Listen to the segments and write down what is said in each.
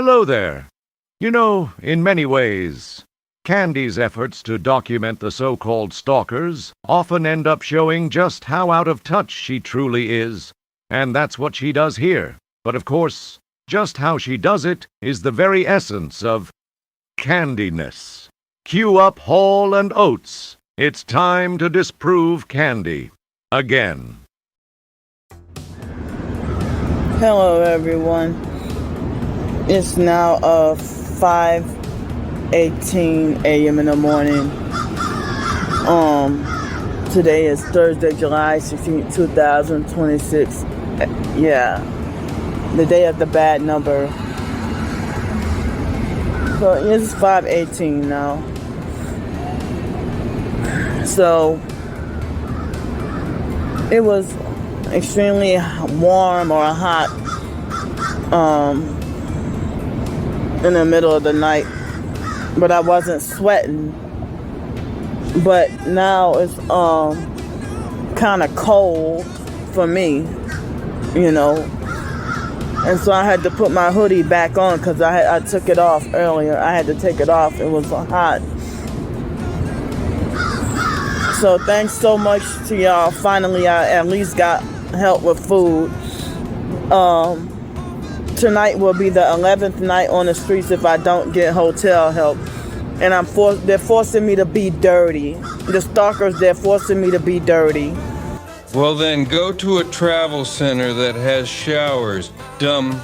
Hello there. You know, in many ways, Candy's efforts to document the so-called stalkers often end up showing just how out of touch she truly is, and that's what she does here. But of course, just how she does it is the very essence of Candiness. Cue up Hall and Oates. It's time to disprove Candy. Again. Hello everyone. It's now 5:18 a.m. in the morning. Today is Thursday, July 16, 2026. Yeah. The day of the bad number. So it's 5:18 now. So it was extremely warm or hot in the middle of the night, but I wasn't sweating. But now it's kind of cold for me, you know, and so I had to put my hoodie back on because I took it off earlier. I had to take it off. It was hot. So thanks so much to y'all. Finally, I at least got help with food. Tonight will be the 11th night on the streets if I don't get hotel help. And they're forcing me to be dirty. The stalkers, they're forcing me to be dirty. Well then, go to a travel center that has showers. Dumb.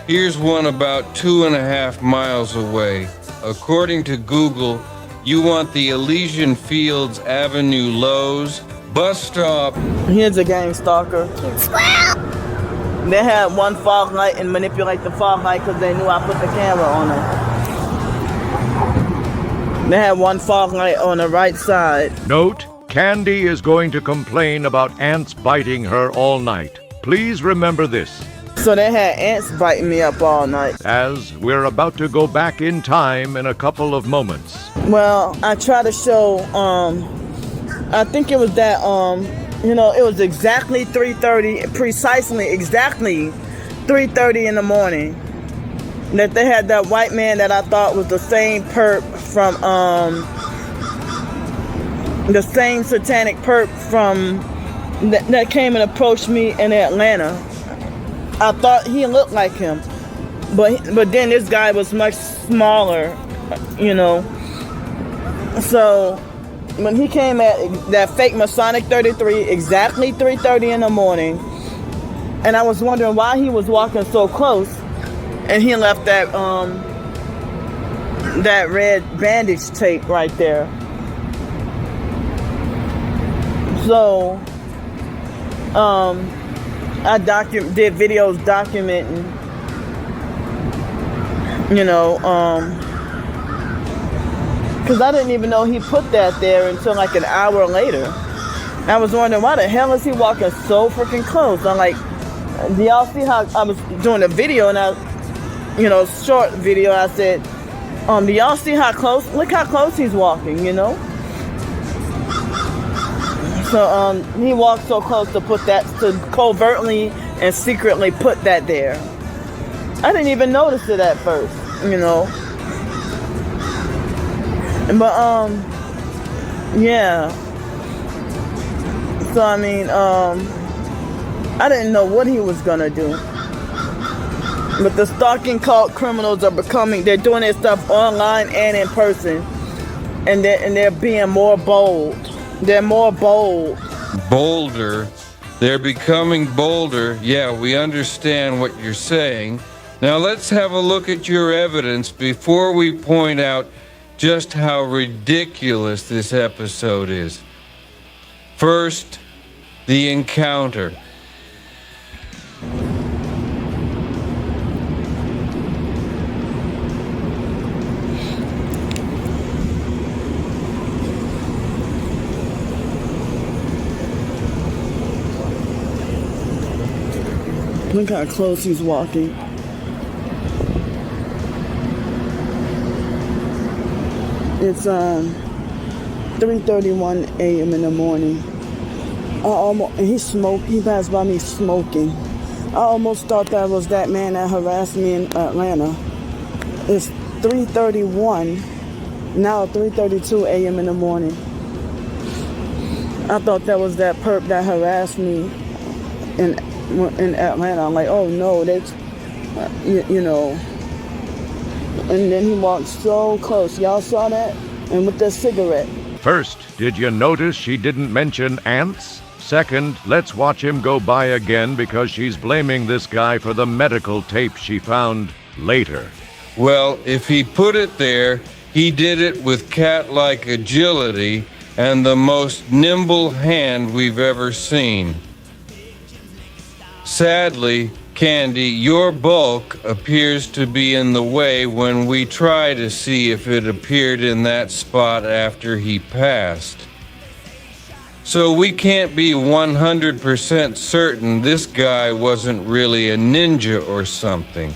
Here's one about 2.5 miles away. According to Google, you want the Elysian Fields Avenue Lowe's bus stop. Here's a gang stalker. They had one fog light and manipulate the fog light because they knew I put the camera on them. They had one fog light on the right side. Note, Candy is going to complain about ants biting her all night. Please remember this. So they had ants biting me up all night. As we're about to go back in time in a couple of moments. Well, I try to show, I think it was that, it was exactly 3:30, exactly 3:30 in the morning, that they had that white man that I thought was the same perp from, the same satanic perp from, that came and approached me in Atlanta. I thought he looked like him, but then this guy was much smaller, you know. So when he came at that fake Masonic 33, exactly 3:30 in the morning, and I was wondering why he was walking so close, and he left that that red bandage tape right there. So I did videos documenting, because I didn't even know he put that there until like an hour later. I was wondering, why the hell is he walking so freaking close? I'm like, do y'all see how I was doing a video and short video, I said, do y'all see how close, look how close he's walking, So he walked so close to put that, to covertly and secretly put that there. I didn't even notice it at first, But yeah. So I mean, I didn't know what he was gonna do. But the stalking cult criminals are they're doing their stuff online and in person, and they're being more bold. They're more bold. Bolder. They're becoming bolder. Yeah, we understand what you're saying. Now let's have a look at your evidence before we point out just how ridiculous this episode is. First, the encounter. Look how close he's walking. It's 3:31 a.m. in the morning. He passed by me smoking. almost thought that was that man that harassed me in Atlanta. It's 3:31, now 3:32 a.m. in the morning. I thought that was that perp that harassed me in Atlanta. I'm like, oh no, that's, you know. And then he walked so close. Y'all saw that? And with the cigarette. First, did you notice she didn't mention ants? Second, let's watch him go by again because she's blaming this guy for the medical tape she found later. Well, if he put it there, he did it with cat-like agility and the most nimble hand we've ever seen. Sadly, Candy, your bulk appears to be in the way when we try to see if it appeared in that spot after he passed. So we can't be 100% certain this guy wasn't really a ninja or something.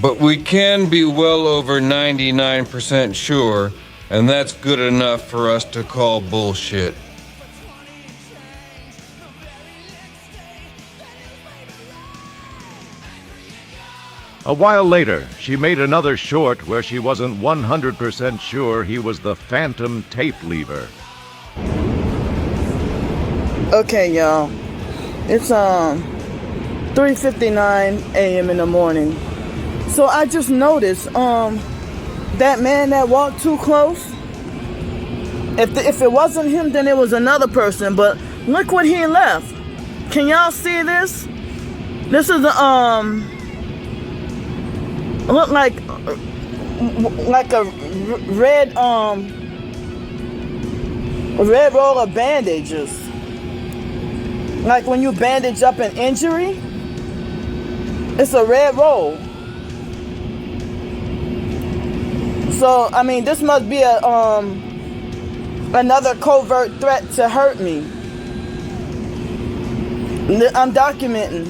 But we can be well over 99% sure, and that's good enough for us to call bullshit. A while later, she made another short where she wasn't 100% sure he was the phantom tape lever. Okay, y'all. It's 3:59 a.m. in the morning. So I just noticed that man that walked too close. If it wasn't him, then it was another person. But look what he left. Can y'all see this? This is look like a red roll of bandages. Like when you bandage up an injury, it's a red roll. So I mean, this must be a another covert threat to hurt me. I'm documenting.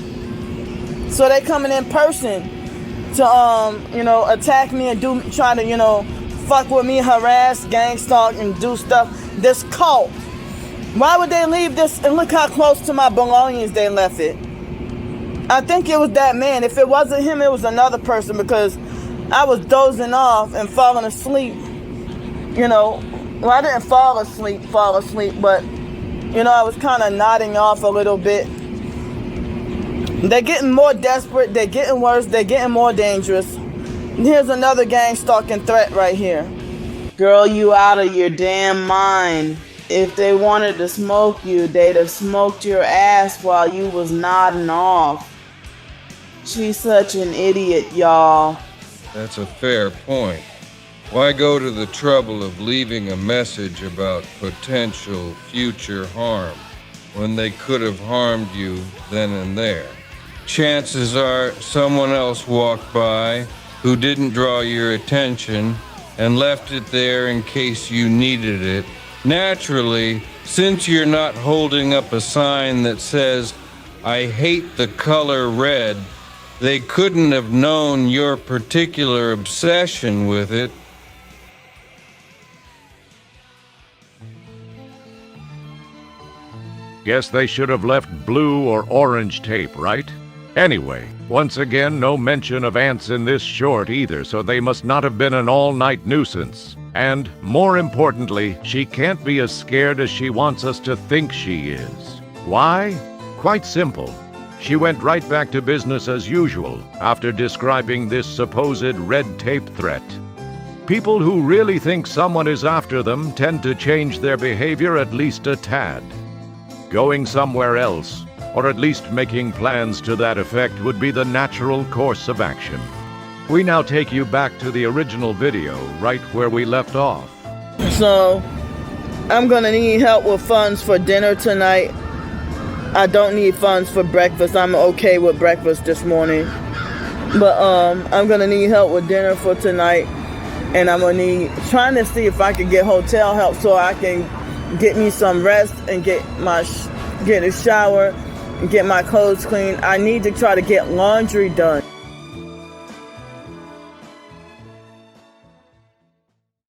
So they coming in person to attack me and try to fuck with me, harass, gang stalk, and do stuff. This cult. Why would they leave this? And look how close to my belongings they left it. I think it was that man. If it wasn't him, it was another person because I was dozing off and falling asleep. Well, I didn't fall asleep, but I was kind of nodding off a little bit. They're getting more desperate, they're getting worse, they're getting more dangerous. Here's another gang stalking threat right here. Girl, you out of your damn mind. If they wanted to smoke you, they'd have smoked your ass while you was nodding off. She's such an idiot, y'all. That's a fair point. Why go to the trouble of leaving a message about potential future harm when they could have harmed you then and there? Chances are someone else walked by who didn't draw your attention and left it there in case you needed it. Naturally, since you're not holding up a sign that says, "I hate the color red," they couldn't have known your particular obsession with it. Guess they should have left blue or orange tape, right? Anyway, once again, no mention of ants in this short either, so they must not have been an all-night nuisance. And, more importantly, she can't be as scared as she wants us to think she is. Why? Quite simple. She went right back to business as usual after describing this supposed red tape threat. People who really think someone is after them tend to change their behavior at least a tad. Going somewhere else, or at least making plans to that effect, would be the natural course of action. We now take you back to the original video, right where we left off. So, I'm gonna need help with funds for dinner tonight. I don't need funds for breakfast. I'm okay with breakfast this morning. But I'm gonna need help with dinner for tonight. And I'm gonna trying to see if I can get hotel help so I can get me some rest and get a shower and get my clothes clean. I need to try to get laundry done.